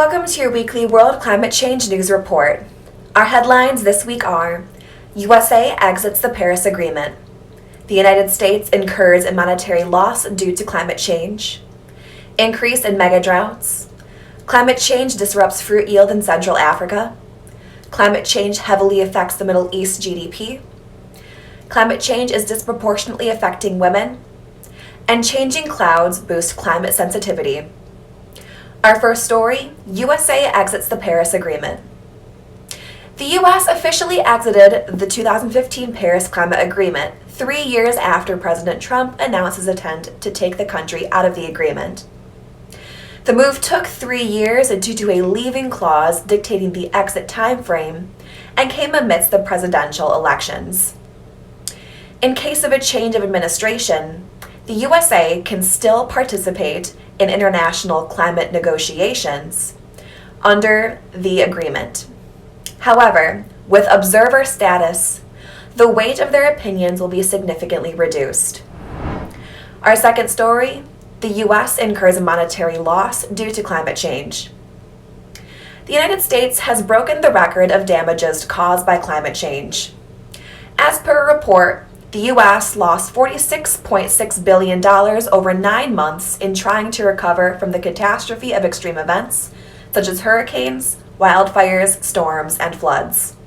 Welcome to your weekly World Climate Change News Report. Our headlines this week are: USA exits the Paris Agreement. The United States incurs a monetary loss due to climate change. Increase in mega-droughts. Climate change disrupts fruit yield in Central Africa. Climate change heavily affects the Middle East GDP. Climate change is disproportionately affecting women. And changing clouds boost climate sensitivity. Our first story: USA exits the Paris Agreement. The U.S. officially exited the 2015 Paris Climate Agreement 3 years after President Trump announced his intent to take the country out of the agreement. The move took 3 years due to a leaving clause dictating the exit timeframe and came amidst the presidential elections. In case of a change of administration, the USA can still participate in international climate negotiations under the agreement. However, with observer status, the weight of their opinions will be significantly reduced. Our second story: the U.S. incurs a monetary loss due to climate change. The United States has broken the record of damages caused by climate change. As per a report, the U.S. lost $46.6 billion over 9 months in trying to recover from the catastrophe of extreme events, such as hurricanes, wildfires, storms, and floods.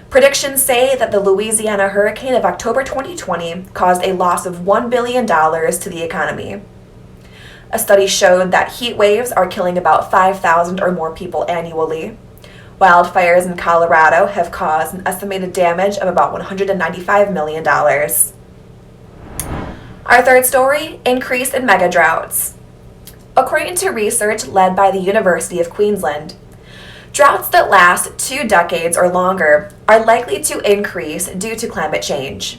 Predictions say that the Louisiana hurricane of October 2020 caused a loss of $1 billion to the economy. A study showed that heat waves are killing about 5,000 or more people annually. Wildfires in Colorado have caused an estimated damage of about $195 million. Our third story: increase in mega-droughts. According to research led by the University of Queensland, droughts that last 2 decades or longer are likely to increase due to climate change.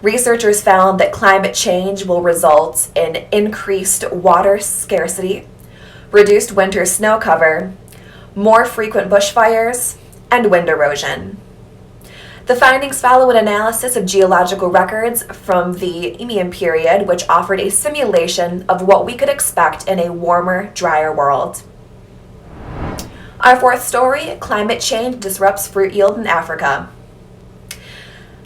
Researchers found that climate change will result in increased water scarcity, reduced winter snow cover, more frequent bushfires, and wind erosion. The findings follow an analysis of geological records from the Eemian period, which offered a simulation of what we could expect in a warmer, drier world. Our fourth story: climate change disrupts fruit yield in Africa.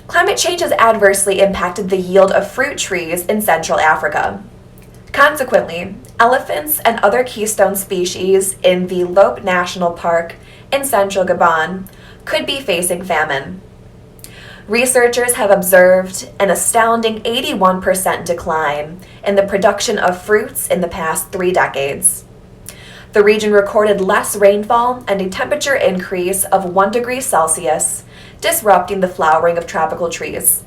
Climate change has adversely impacted the yield of fruit trees in Central Africa. Consequently, elephants and other keystone species in the Lope National Park in central Gabon could be facing famine. Researchers have observed an astounding 81% decline in the production of fruits in the past 3 decades. The region recorded less rainfall and a temperature increase of 1 degree Celsius, disrupting the flowering of tropical trees.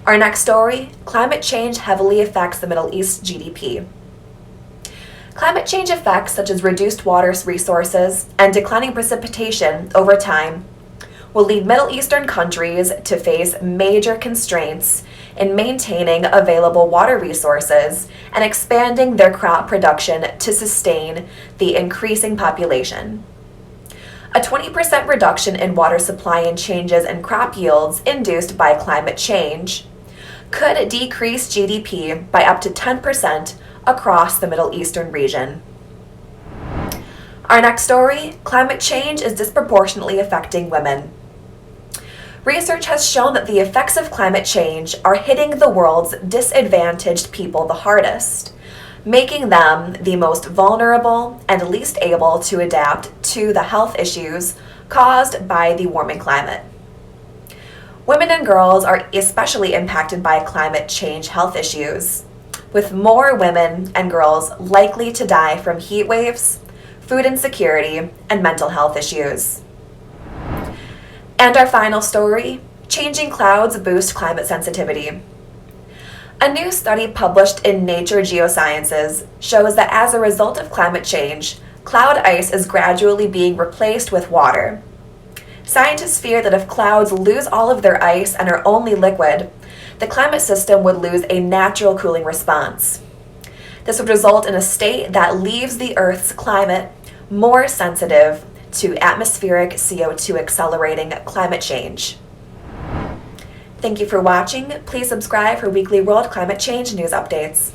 Our next story: climate change heavily affects the Middle East GDP. Climate change effects such as reduced water resources and declining precipitation over time will lead Middle Eastern countries to face major constraints in maintaining available water resources and expanding their crop production to sustain the increasing population. A 20% reduction in water supply and changes in crop yields induced by climate change could decrease GDP by up to 10% across the Middle Eastern region. Our next story: climate change is disproportionately affecting women. Research has shown that the effects of climate change are hitting the world's disadvantaged people the hardest, making them the most vulnerable and least able to adapt to the health issues caused by the warming climate. Women and girls are especially impacted by climate change health issues, with more women and girls likely to die from heat waves, food insecurity, and mental health issues. And our final story: changing clouds boost climate sensitivity. A new study published in Nature Geosciences shows that as a result of climate change, cloud ice is gradually being replaced with water. Scientists fear that if clouds lose all of their ice and are only liquid, the climate system would lose a natural cooling response. This would result in a state that leaves the Earth's climate more sensitive to atmospheric CO2 accelerating climate change. Thank you for watching. Please subscribe for weekly world climate change news updates.